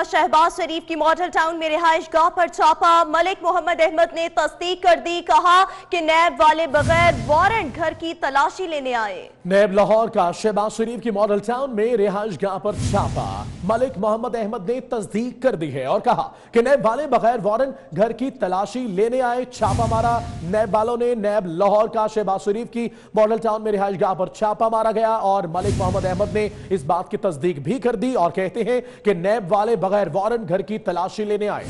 शहबाज शरीफ की model town में रिहाइश गाह पर छापा। मलिक मोहम्मद अहमद ने तस्दीक कर दी, कहा कि नैब वाले बगैर वारंट घर की तलाशी लेने आए। नैब लाहौर का शहबाज शरीफ की मॉडल टाउन में रिहाइश गाह पर छापा। मलिक मोहम्मद अहमद ने तस्दीक कर दी है और कहा कि नैब वाले बगैर वारंट घर की तलाशी लेने आए। छापा मारा नैब वालों ने। नैब लाहौर का शहबाज शरीफ की मॉडल टाउन में रिहाइश गाह पर छापा मारा गया और मलिक मोहम्मद अहमद ने इस बात की तस्दीक भी कर दी और कहते हैं कि नैब वाले बगैर वारंट घर की तलाशी लेने आए।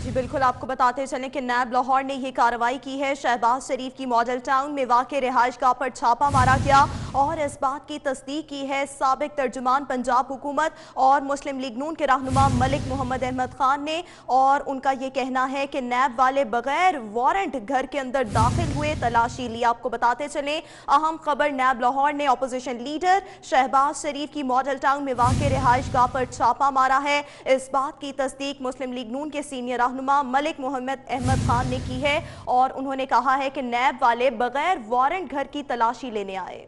जी बिल्कुल, आपको बताते चलें कि नैब लाहौर ने यह कार्रवाई की है। शहबाज शरीफ की मॉडल टाउन में वाक़ रिहाइश गाह पर छापा मारा गया और इस बात की तस्दीक की है साबिक तर्जुमान पंजाब हुकूमत और मुस्लिम लीग नून के रहनुमा मलिक मोहम्मद अहमद खान ने। और उनका यह कहना है कि नैब वाले बगैर वारंट घर के अंदर दाखिल हुए, तलाशी ली। आपको बताते चलें अहम खबर, नैब लाहौर ने अपोजिशन लीडर शहबाज शरीफ की मॉडल टाउन में वाक़ रिहाइश गाह पर छापा मारा है। इस बात की तस्दीक मुस्लिम लीग नून के सीनियर रहनुमा मलिक मोहम्मद अहमद खान ने की है और उन्होंने कहा है कि नैब वाले बगैर वारंट घर की तलाशी लेने आए।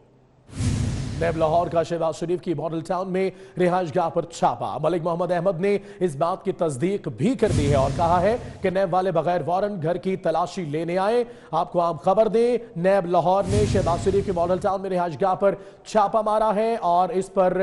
नैब लाहौर का शहबाज शरीफ की मॉडल टाउन में रिहाइश गाह पर छापा। मलिक मोहम्मद अहमद ने इस बात की तस्दीक भी कर दी है और कहा है कि नैब वाले बगैर वारंट घर की तलाशी लेने आए। आपको आम खबर दें, नैब लाहौर ने शहबाज शरीफ की मॉडल टाउन में रिहाइश गाह पर छापा मारा है और इस पर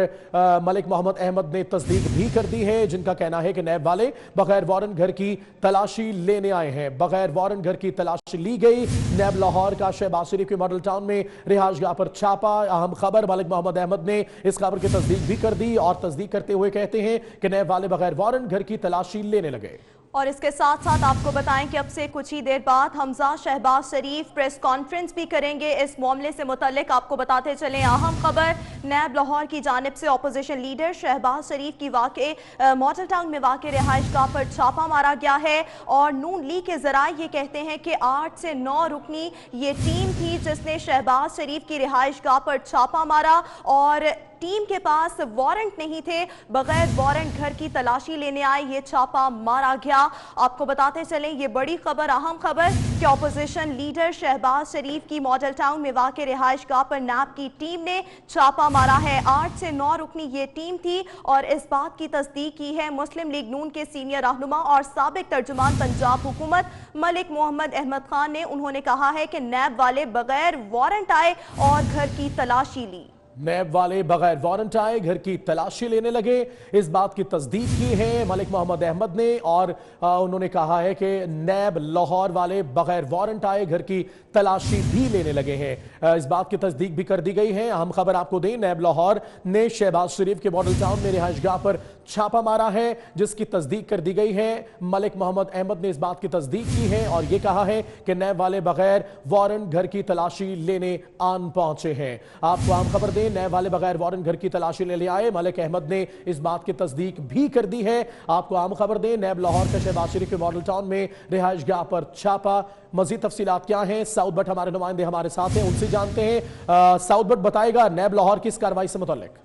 मलिक मोहम्मद अहमद ने तस्दीक भी कर दी है, जिनका कहना है कि नैब वाले बगैर वारंट घर की तलाशी लेने आए हैं। बगैर वारंट घर की तलाशी ली गई। नैब लाहौर का शहबाज शरीफ की मॉडल टाउन में रिहाइश गाह पर छापा। अहम खबर, मलिक मोहम्मद अहमद ने इस खबर की तस्दीक भी कर दी और तस्दीक करते हुए कहते हैं कि नैब वाले बगैर वारंट घर की तलाशी लेने लगे। और इसके साथ साथ आपको बताएं कि अब से कुछ ही देर बाद हमजा शहबाज शरीफ प्रेस कॉन्फ्रेंस भी करेंगे इस मामले से मुतल्लिक। आपको बताते चलें अहम खबर, नैब लाहौर की जानिब से अपोजिशन लीडर शहबाज शरीफ की वाक़े मॉडल टाउन में वाक़े रिहाइश गाह पर छापा मारा गया है और नून लीग के ज़राए ये कहते हैं कि 8 से 9 रुकनी ये टीम थी जिसने शहबाज शरीफ की रिहाइश गाह पर छापा मारा और टीम के पास वारंट नहीं थे, बगैर वारंट घर की तलाशी लेने आए, ये छापा मारा गया। आपको बताते चलें ये बड़ी खबर, अहम खबर कि अपोजिशन लीडर शहबाज शरीफ की मॉडल टाउन में वाक़े रिहाइश गाह पर नैब की टीम ने छापा मारा है। 8 से 9 रुकनी ये टीम थी और इस बात की तस्दीक की है मुस्लिम लीग नून के सीनियर रहनुमा और साबिक तर्जुमान पंजाब हुकूमत मलिक मोहम्मद अहमद खान ने। उन्होंने कहा है कि नैब वाले बगैर वारंट आए और घर की तलाशी ली। नैब वाले बगैर वारंट आए, घर की तलाशी लेने लगे। इस बात की तस्दीक की है मलिक मोहम्मद अहमद ने और उन्होंने कहा है कि नैब लाहौर वाले बगैर वारंट आए, घर की तलाशी भी लेने लगे हैं। इस बात की तस्दीक भी कर दी गई है। अहम खबर आपको दें, नैब लाहौर ने शहबाज शरीफ के मॉडल टाउन में रिहाइश गाह पर छापा मारा है जिसकी तस्दीक कर दी गई है। मलिक मोहम्मद अहमद ने इस बात की तस्दीक की है और यह कहा है कि नैब वाले बगैर वारंट घर की तलाशी लेने आन पहुंचे हैं। आपको आम खबर दें, नैब वाले बगैर वारंट घर की तलाशी लेने आए। मलिक अहमद ने इस बात की तस्दीक भी कर दी है। आपको आम खबर दें, नैब लाहौर के शहबाज शरीफ के मॉडल टाउन में रिहाइश गाह पर छापा। मजीद तफसीलात क्या हैं, साउथ बट हमारे नुमाइंदे हमारे साथ हैं, उनसे जानते हैं। साउथ बट बताएगा नैब लाहौर की इस कार्रवाई से मुतल्लिक।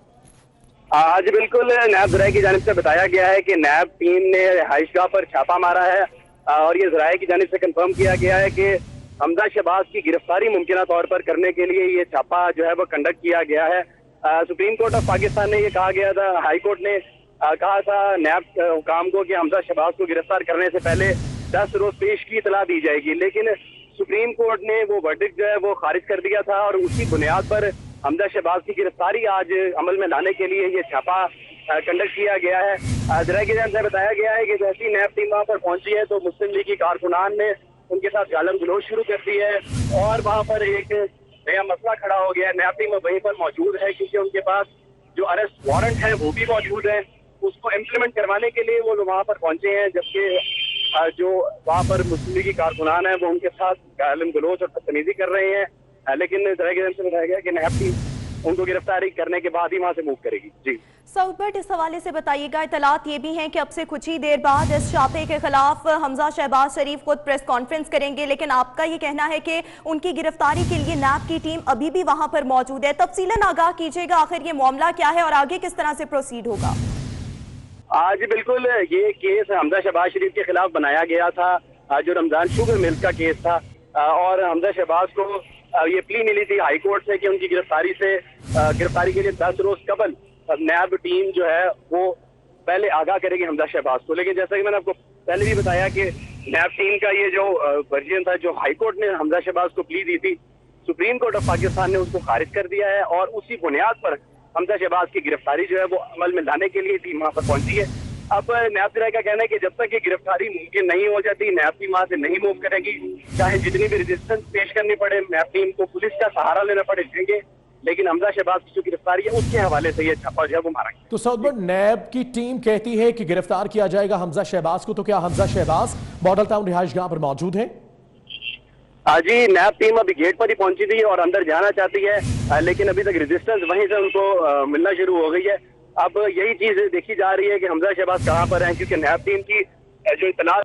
जी बिल्कुल, नैब ज़राए की जानिब से बताया गया है कि नैब टीम ने रिहाइश गाह पर छापा मारा है और ये ज़राए की जानिब से कंफर्म किया गया है कि हमजा शहबाज की गिरफ्तारी मुमकिन तौर पर करने के लिए ये छापा जो है वो कंडक्ट किया गया है। सुप्रीम कोर्ट ऑफ पाकिस्तान ने ये कहा गया था, हाई कोर्ट ने कहा था नैब हुकाम को कि हमजा शहबाज को गिरफ्तार करने से पहले 10 रोज पेश की इतला दी जाएगी, लेकिन सुप्रीम कोर्ट ने वो वर्डिक्ट जो है वो खारिज कर दिया था और उसी बुनियाद पर हमजा शहबाज की गिरफ्तारी आज अमल में लाने के लिए ये छापा कंडक्ट किया गया है। ज़राए की जानिब से बताया गया है कि जैसी नैब टीम वहाँ पर पहुंची है तो मुस्लिम लीग की कारकुनान ने उनके साथ गालम गलोच शुरू कर दी है और वहाँ पर एक नया मसला खड़ा हो गया है। नैब टीम वहीं पर मौजूद है क्योंकि उनके पास जो अरेस्ट वारंट है वो भी मौजूद है, उसको इम्प्लीमेंट करवाने के लिए वो वहाँ पर पहुंचे हैं, जबकि जो वहाँ पर मुस्लिम लीग की कारकुनान है वो उनके साथ गालम गलोच और बदतमीजी कर रहे हैं। लेकिन ज़राए से बताया गया कि नैब टीम उनको गिरफ्तारी करने के बाद ही वहां से मूव करेगी। जी साउथ बट इस हवाले से बताइएगा, इतलात ये भी हैं कि अब से कुछ ही देर बाद इस छापे के खिलाफ हमजा शहबाज शरीफ खुद प्रेस कॉन्फ्रेंस करेंगे, लेकिन आपका ये कहना है कि उनकी गिरफ्तारी के लिए नैब की टीम अभी भी वहां पर मौजूद है। तफसीलन आगाह कीजिएगा, आखिर ये मामला क्या है और आगे किस तरह से प्रोसीड होगा। आज बिल्कुल ये केस हमजा शहबाज शरीफ के खिलाफ बनाया गया था, जो रमजान शुगर मिल्क का केस था और हमजा शहबाज को ये प्ली मिली थी हाई कोर्ट से कि उनकी गिरफ्तारी के लिए 10 रोज कबल नैब टीम जो है वो पहले आगाह करेगी हमजा शहबाज को। लेकिन जैसा कि मैंने आपको पहले भी बताया कि नैब टीम का ये जो वर्जन था, जो हाईकोर्ट ने हमजा शहबाज को प्ली दी थी, सुप्रीम कोर्ट ऑफ पाकिस्तान ने उसको खारिज कर दिया है और उसी बुनियाद पर हमजा शहबाज की गिरफ्तारी जो है वो अमल में लाने के लिए टीम वहां पर पहुंची है। अब नैब ज़राए का कहना है कि जब तक ये गिरफ्तारी मुमकिन नहीं हो जाती, नैब टीम वहां से नहीं मूव करेगी, चाहे जितनी भी रेजिस्टेंस पेश करनी पड़े, नैब टीम को पुलिस का सहारा लेना पड़े, लेंगे, लेकिन हमजा शहबाज की जो गिरफ्तारी है उसके हवाले से ये छापा जो है वो मारेंगे। तो सऊद बट नैब की टीम कहती है कि गिरफ्तार किया जाएगा हमजा शहबाज को, तो क्या हमजा शहबाज मॉडल टाउन रिहाइशगाह पर मौजूद है? जी, नैब टीम अभी गेट पर ही पहुंची थी और अंदर जाना चाहती है, लेकिन अभी तक रेजिस्टेंस वहीं से उनको मिलना शुरू हो गई है। अब यही चीज देखी जा रही है कि हमजा शहबाज कहां पर हैं, क्योंकि नैब टीम की जो इतला।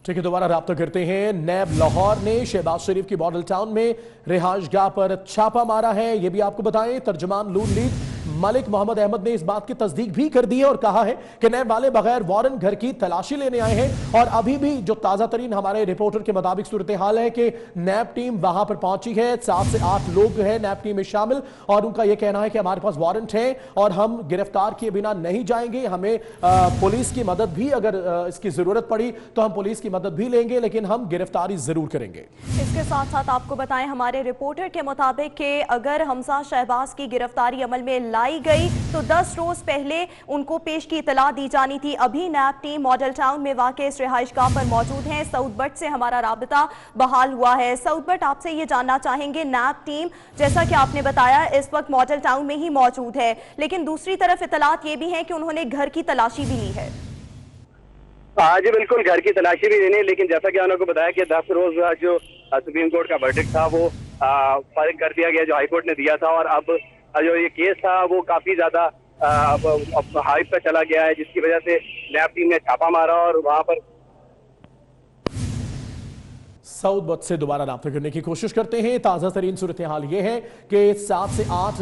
ठीक है, दोबारा राब्ता करते हैं। नैब लाहौर ने शहबाज शरीफ की मॉडल टाउन में रिहाइशगाह पर छापा मारा है, यह भी आपको बताएं। तर्जुमान नून लीग मलिक मोहम्मद अहमद ने इस बात की तस्दीक भी कर दी है और कहा है कि नैब वाले बगैर वारंट घर की तलाशी लेने आए हैं। और अभी भी जो ताजा तरीन हमारे रिपोर्टर के मुताबिक सूरत हाल है कि नैब टीम वहां पर पहुंची है, 7 से 8 लोग हैं नैब टीम में शामिल, और उनका यह कहना है कि हमारे पास वारंट है और हम गिरफ्तार किए बिना नहीं जाएंगे। हमें पुलिस की मदद भी, अगर इसकी जरूरत पड़ी तो हम पुलिस की मदद भी लेंगे, लेकिन हम गिरफ्तारी जरूर करेंगे। इसके साथ साथ आपको बताएं, हमारे रिपोर्टर के मुताबिक कि अगर हमजा शहबाज की गिरफ्तारी अमल में लाई गई तो 10 रोज पहले उनको पेश की इतला दी जानी थी। अभी नैब टीम मॉडल टाउन में वाक़ इस रिहाइशगाह पर मौजूद है। सऊद बट से हमारा राबता बहाल हुआ है। सऊद बट, आपसे ये जानना चाहेंगे, नैब टीम जैसा कि आपने बताया इस वक्त मॉडल टाउन में ही मौजूद है, लेकिन दूसरी तरफ इतलात ये भी है कि उन्होंने घर की तलाशी भी ली है। हाँ जी, बिल्कुल, घर की तलाशी भी लेनी है, लेकिन जैसा कि उन्होंने बताया कि 10 रोज जो सुप्रीम कोर्ट का वर्डिक्ट था वो फारिग कर दिया गया, जो हाईकोर्ट ने दिया था, और अब जो ये केस था वो काफी ज्यादा हाइप पे चला गया है, जिसकी वजह से नैब टीम ने छापा मारा और वहां पर सऊद बट से दोबारा राब्ता करने की कोशिश करते हैं। ताजा तरीन सूरत हाल यह है कि 7 से 8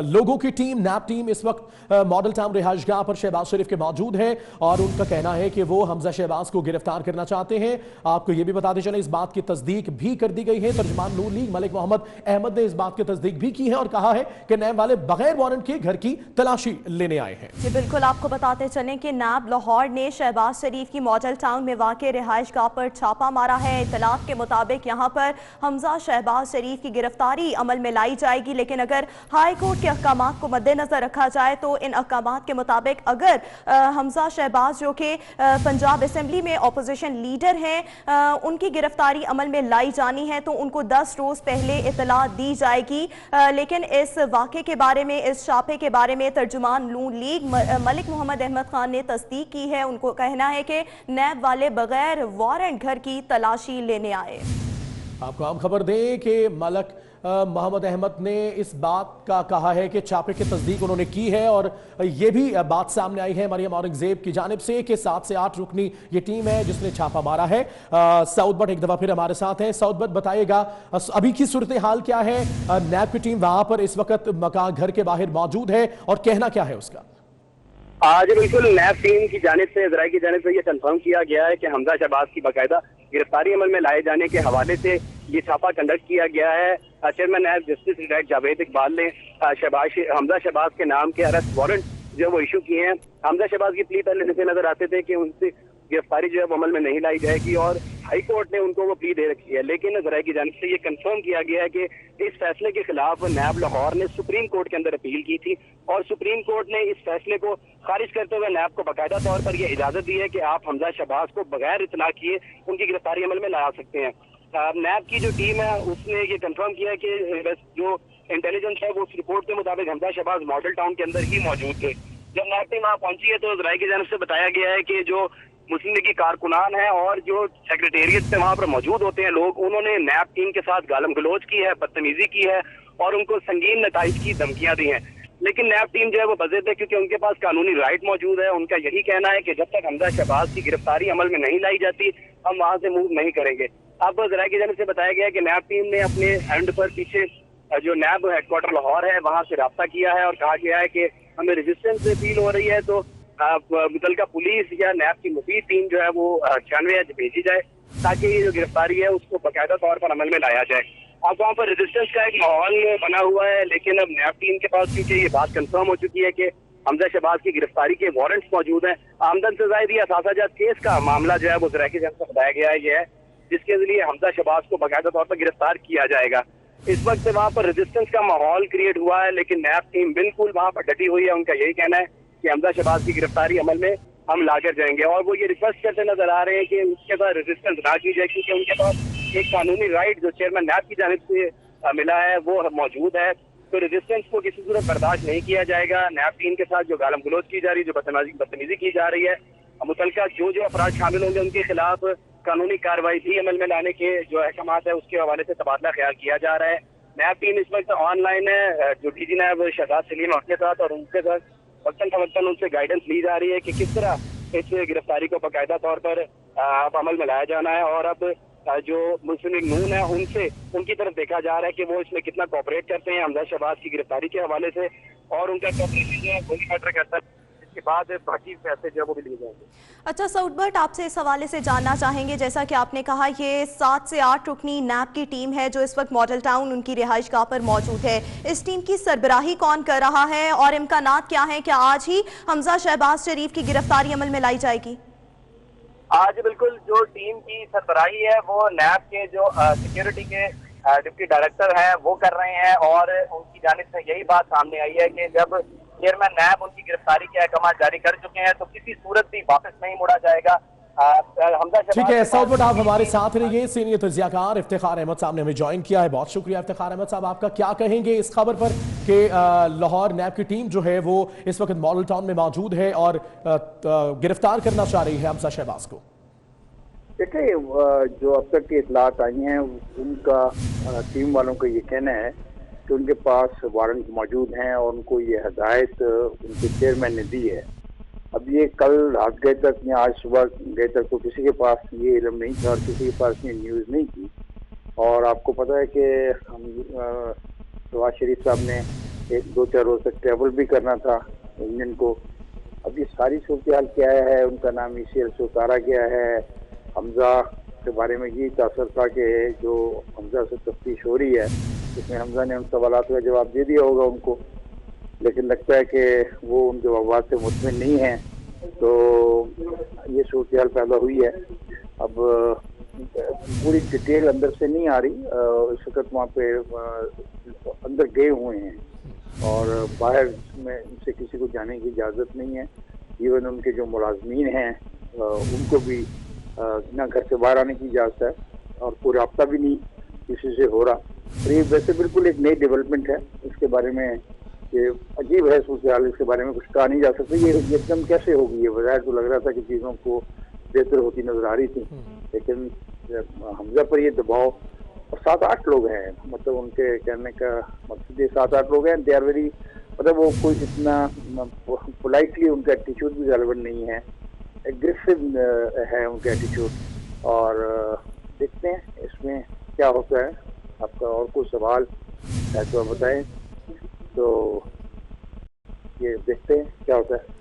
लोगों की टीम, नैब टीम, इस वक्त मॉडल टाउन रिहाइशगाह पर शहबाज शरीफ के मौजूद है और उनका कहना है कि वो हमजा शहबाज को गिरफ्तार करना चाहते हैं। आपको यह भी बताते चले, इस बात की तस्दीक भी कर दी गई है। तर्जुमान नून लीग मलिक मोहम्मद अहमद ने इस बात की तस्दीक भी की है और कहा है कि नैब वाले बगैर वारंट के घर की तलाशी लेने आए हैं। जी बिल्कुल, आपको बताते चलें कि नैब लाहौर ने शहबाज शरीफ की मॉडल टाउन में वाक़ रिहाइशगाह पर छापा मारा है। इतलात के मुताबिक यहां पर हमजा शहबाज शरीफ की गिरफ्तारी अमल में लाई जाएगी, लेकिन अगर हाई कोर्ट के अहकामात को मद्देनजर रखा जाए तो इन अहकामात के मुताबिक अगर हमजा शहबाज जो कि पंजाब असेंबली में अपोजिशन लीडर हैं, उनकी गिरफ्तारी अमल में लाई जानी है तो उनको 10 रोज पहले इतला दी जाएगी। लेकिन इस वाक़े के बारे में, इस छापे के बारे में तर्जुमान नून लीग मलिक मोहम्मद अहमद खान ने तस्दीक की है। उनको कहना है कि नैब वाले बगैर वारंट घर की तलाशी लेने आए। आपको हम खबर दें कि मलिक मोहम्मद अहमद ने इस बात का कहा है कि छापे की तस्दीक उन्होंने की है और यह भी बात सामने आई है मरियम औरंगजेब की जानिब से कि 7 से 8 रुकनी ये टीम है जिसने छापा मारा है। सऊद बट एक दफा फिर हमारे साथ हैं। सऊद बट, बताइएगा अभी की सूरत हाल क्या है? नैब की टीम वहां पर इस वक्त मकान घर के बाहर मौजूद है और कहना क्या है उसका? आज बिल्कुल नैब टीम की जानिब से, ज़राए की जानिब से ये कंफर्म किया गया है कि हमजा शहबाज की बाकायदा गिरफ्तारी अमल में लाए जाने के हवाले से ये छापा कंडक्ट किया गया है। Chairman NAB justice retired Javed Iqbal ने हमजा शहबाज के नाम के अरेस्ट वारंट जो वो इशू किए हैं। हमजा शहबाज की प्ली पहले से नजर आते थे कि उनसे गिरफ्तारी जो है अमल में नहीं लाई जाएगी और हाई कोर्ट ने उनको वो प्ली दे रखी है, लेकिन ज़राए की जानिब से ये कंफर्म किया गया है कि इस फैसले के खिलाफ नैब लाहौर ने सुप्रीम कोर्ट के अंदर अपील की थी और सुप्रीम कोर्ट ने इस फैसले को खारिज करते हुए नैब को बाकायदा तौर पर यह इजाजत दी है कि आप हमजा शहबाज को बगैर इतला किए उनकी गिरफ्तारी अमल में ला सकते हैं। नैब की जो टीम है उसने ये कंफर्म किया कि जो इंटेलिजेंस है वो उस रिपोर्ट के मुताबिक हमजा शहबाज मॉडल टाउन के अंदर ही मौजूद थे। जब नैब टीम वहाँ पहुंची है तो ज़राए की जानिब से बताया गया है कि जो मुस्लिम लीग की कारकुनान है और जो सेक्रेटेरिएट से वहाँ पर मौजूद होते हैं लोग, उन्होंने नैब टीम के साथ गालम गलोच की है, बदतमीजी की है और उनको संगीन नताइज की धमकियां दी हैं। लेकिन नैब टीम जो है वो बज़िद है क्योंकि उनके पास कानूनी राइट मौजूद है। उनका यही कहना है कि जब तक हमजा शहबाज की गिरफ्तारी अमल में नहीं लाई जाती हम वहाँ से मूव नहीं करेंगे। अब ज़राए की जानिब से बताया गया कि नैब टीम ने अपने एंड पर पीछे जो नैब हेडक्वार्टर लाहौर है वहाँ से राब्ता किया है और कहा गया है कि हमें रेजिस्टेंस फील हो रही है तो मुतलका पुलिस या नैब की मुफीद टीम जो है वो 96 भेजी जाए ताकि ये जो गिरफ्तारी है उसको बाकायदा तौर पर अमल में लाया जाए। अब वहाँ पर रेजिस्टेंस का एक माहौल बना हुआ है, लेकिन अब नैब टीम के पास क्योंकि ये बात कंफर्म हो चुकी है कि हमजा शहबाज की गिरफ्तारी के वारंट्स मौजूद हैं। आमदन से जायद या असासाजात केस का मामला जो है वो ज़राए की जानिब से बताया गया है ये है, जिसके जरिए हमजा शहबाज को बाकायदा तौर पर गिरफ्तार किया जाएगा। इस वक्त वहाँ पर रेजिस्टेंस का माहौल क्रिएट हुआ है, लेकिन नैब टीम बिल्कुल वहाँ पर डटी हुई है। उनका यही कहना है कि हमजा शहबाज की गिरफ्तारी अमल में हम लाकर जाएंगे, और वो ये रिक्वेस्ट करते नजर आ रहे हैं कि उसके साथ रेजिस्टेंस ना की जाए, क्योंकि उनके पास एक कानूनी राइट जो चेयरमैन नैब की जानिब से मिला है वो मौजूद है। तो रेजिस्टेंस को किसी सूरत बर्दाश्त नहीं किया जाएगा। नैब टीम के साथ जो गालम गलोच की जा रही है, जो बदतमीजी की जा रही है, मुतलका जो अफराद शामिल होंगे उनके खिलाफ कानूनी कार्रवाई भी अमल में लाने के जो अहकामात है उसके हवाले से तबादला ख्याल किया जा रहा है। नैब टीम इस वक्त ऑनलाइन है, जो डीजी नैब शहजाद सलीम उनके साथ, और उनके साथ वक्तन फवक्तन उनसे गाइडेंस ली जा रही है कि किस तरह इस गिरफ्तारी को बाकायदा तौर पर अब अमल में लाया जाना है। और अब जो मुस्लिम लीग नून है उनसे उनकी तरफ देखा जा रहा है कि वो इसमें कितना कोऑपरेट करते हैं हमजा शहबाज की गिरफ्तारी के हवाले से, और उनका कोऑपरेशन जो है वो भी मैटर करता है। इसके बाद बाकी फैसले जो है वो भी लिए जाएंगे। अच्छा साउद भट्ट, आपसे इस हवाले से जानना चाहेंगे, जैसा कि आपने कहा ये 7 से 8 रुकनी नैब की टीम है जो इस वक्त मॉडल टाउन उनकी रिहाइश गाह पर मौजूद है। इस टीम की सरबराही कौन कर रहा है और इम्कानात क्या है? क्या आज ही हमजा शहबाज शरीफ की गिरफ्तारी अमल में लाई जाएगी? आज बिल्कुल जो टीम की सरबराही है वो नैब के जो सिक्योरिटी के डिप्टी डायरेक्टर हैं वो कर रहे हैं, और उनकी जानिब से यही बात सामने आई है कि जब चेयरमैन नैब उनकी गिरफ्तारी के अहकाम जारी कर चुके हैं तो किसी सूरत भी वापस नहीं मुड़ा जाएगा। ठीक है साउद भट्ट, आप हमारे साथ रहिए। सीनियर तज्जियाकार इफ्तिखार अहमद साहब ने हमें ज्वाइन किया है। बहुत शुक्रिया इफ्तिखार अहमद साहब, आपका क्या कहेंगे इस खबर पर कि लाहौर नैब की टीम जो है वो इस वक्त मॉडल टाउन में मौजूद है और गिरफ्तार करना चाह रही है हमजा शहबाज को? देखिए, जो अब तक की इतलात आई हैं उनका टीम वालों का ये कहना है कि उनके पास वारंट मौजूद हैं और उनको ये हदायत उनके चेयरमैन ने दी है। अब ये कल रात गए तक या आज सुबह गए तक तो किसी के पास ये इल्म नहीं था और किसी के पास ये न्यूज़ नहीं थी। और आपको पता है कि हम शहबाज शरीफ साहब ने 1-2-4 रोज तक ट्रैवल भी करना था इंडियन को। अब ये सारी सूरत हाल क्या है, उनका नाम ECL से उतारा गया है। हमजा के बारे में ये तासर था कि जो हमजा से तफ्तीश हो रही है उसमें हमजा ने उन सवालात का जवाब दे दिया होगा उनको, लेकिन लगता है कि वो उन जवाबात से मुतमिन नहीं है, तो ये सूरत हाल पैदा हुई है। अब पूरी डिटेल अंदर से नहीं आ रही, इस वक्त वहाँ पे अंदर गए हुए हैं और बाहर में उनसे किसी को जाने की इजाज़त नहीं है। इवन उनके जो मुलाजमीन हैं उनको भी ना घर से बाहर आने की इजाज़त है और कोई रब्ता भी नहीं किसी से हो रहा। और ये वैसे बिल्कुल एक नई डेवलपमेंट है, इसके बारे में ये अजीब है सूरत हाल, इसके बारे में कुछ कहा नहीं जा सकता। ये एकदम कैसे होगी? ये बजाय तो लग रहा था कि चीज़ों को बेहतर होती नजर आ रही थी, लेकिन हमजा पर ये दबाव, और 7-8 लोग हैं, मतलब उनके कहने का मकसद ये 7-8 लोग हैं। दे आर वेरी, मतलब वो कोई इतना पोलाइटली उनका एटीट्यूड भी रेलेवेंट नहीं है, एग्रेसिव है उनका एटीट्यूड। और देखते हैं इसमें क्या होता है। आपका और कोई सवाल है तो बताएं, तो ये देखते हैं क्या होता है।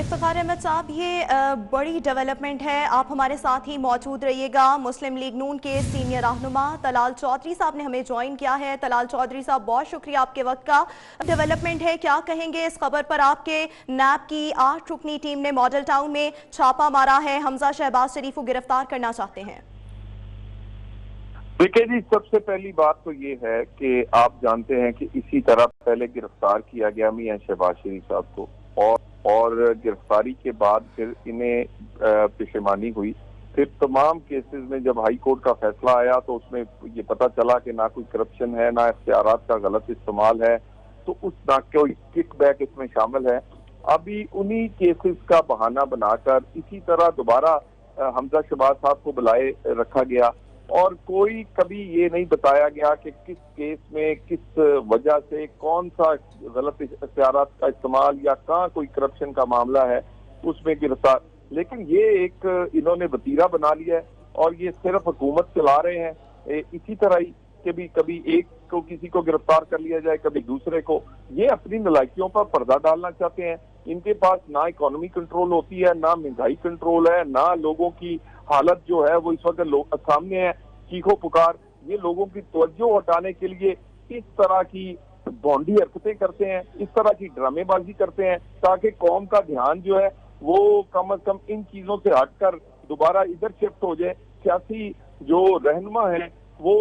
इफ्तिखार अहमद साहब, ये बड़ी डेवलपमेंट है, आप हमारे साथ ही मौजूद रहिएगा। मुस्लिम लीग नून के सीनियर रहनुमा तलाल चौधरी साहब ने हमें ज्वाइन किया है। तलाल चौधरी साहब, बहुत शुक्रिया आपके वक्त का। डेवलपमेंट है, क्या कहेंगे इस खबर पर? आपके नैब की 8 रुकनी टीम ने मॉडल टाउन में छापा मारा है, हमजा शहबाज शरीफ को गिरफ्तार करना चाहते हैं। देखिए जी, सबसे पहली बात तो ये है कि आप जानते हैं कि इसी तरह पहले गिरफ्तार किया गया मियां शहबाज शरीफ साहब को, और गिरफ्तारी के बाद फिर इन्हें पेशेमानी हुई। फिर तमाम केसेस में जब हाई कोर्ट का फैसला आया तो उसमें ये पता चला कि ना कोई करप्शन है, ना इख्तियारात का गलत इस्तेमाल है, तो उस ना कोई किकबैक इसमें शामिल है। अभी उन्हीं केसेस का बहाना बनाकर इसी तरह दोबारा हमजा शहबाज साहब को बुलाए रखा गया, और कोई कभी ये नहीं बताया गया कि किस केस में किस वजह से कौन सा गलत इख्तियारात का इस्तेमाल या कहाँ कोई करप्शन का मामला है उसमें गिरफ्तार। लेकिन ये एक इन्होंने वतीरा बना लिया है और ये सिर्फ हुकूमत चला रहे हैं। इसी तरह ही कभी एक को किसी को गिरफ्तार कर लिया जाए, कभी दूसरे को। ये अपनी नलायकियों पर पर्दा डालना चाहते हैं। इनके पास ना इकोनॉमी कंट्रोल होती है, ना महंगाई कंट्रोल है, ना लोगों की हालत जो है वो इस वक्त सामने है, चीखो पुकार। ये लोगों की तवज्जो हटाने के लिए इस तरह की भोंडी हरकतें करते हैं, इस तरह की ड्रामेबाजी करते हैं ताकि कौम का ध्यान जो है वो कम से कम इन चीजों से हटकर दोबारा इधर शिफ्ट हो जाए। सियासी जो रहनुमा है वो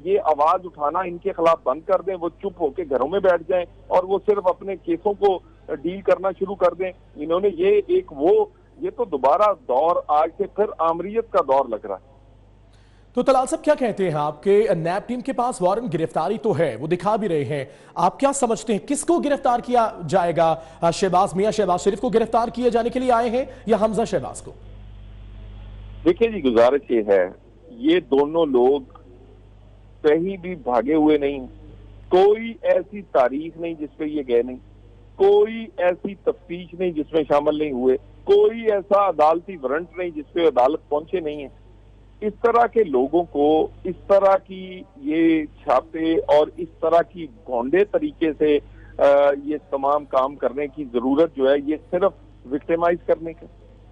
ये आवाज उठाना इनके खिलाफ बंद कर दें, वो चुप होकर घरों में बैठ जाएं और वो सिर्फ अपने केसों को डील करना शुरू कर दें। इन्होंने ये तो दोबारा दौर आज से फिर आमरीयत का दौर लग रहा है। तो तलाल साहब क्या कहते हैं, आपके नैब टीम के पास वारंट गिरफ्तारी तो है, वो दिखा भी रहे हैं, आप क्या समझते हैं किसको गिरफ्तार किया जाएगा? मियां शहबाज शरीफ को गिरफ्तार किए जाने के लिए आए हैं या हमजा शहबाज को? देखिए जी, गुजारिश ये है, ये दोनों लोग कहीं भी भागे हुए नहीं, कोई ऐसी तारीख नहीं जिसपे ये गए नहीं, कोई ऐसी तफ्तीश नहीं जिसमें शामिल नहीं हुए, कोई ऐसा अदालती वारंट नहीं जिसपे अदालत पहुंचे नहीं है। इस तरह के लोगों को इस तरह की ये छापे और इस तरह की गौंडे तरीके से ये तमाम काम करने की जरूरत जो है, ये सिर्फ विक्टिमाइज करने का,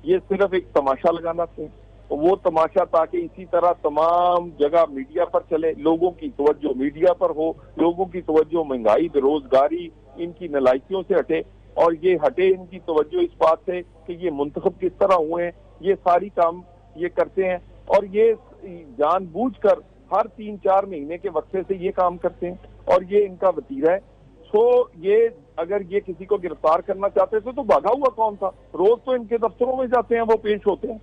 ये सिर्फ एक तमाशा लगाना थे, वो तमाशा ताकि इसी तरह तमाम जगह मीडिया पर चले, लोगों की तवज्जो मीडिया पर हो, लोगों की तवज्जो महंगाई, बेरोजगारी, इनकी नलायकियों से हटे और ये हटे इनकी तवज्जो इस बात से कि ये मुंतखब किस तरह हुए हैं। ये सारी काम ये करते हैं और ये जानबूझकर हर 3-4 महीने के वक्फे से ये काम करते हैं और ये इनका वतीरा है। ये अगर ये किसी को गिरफ्तार करना चाहते थे तो भागा हुआ कौन था? रोज तो इनके दफ्तरों में जाते हैं, वो पेश होते हैं।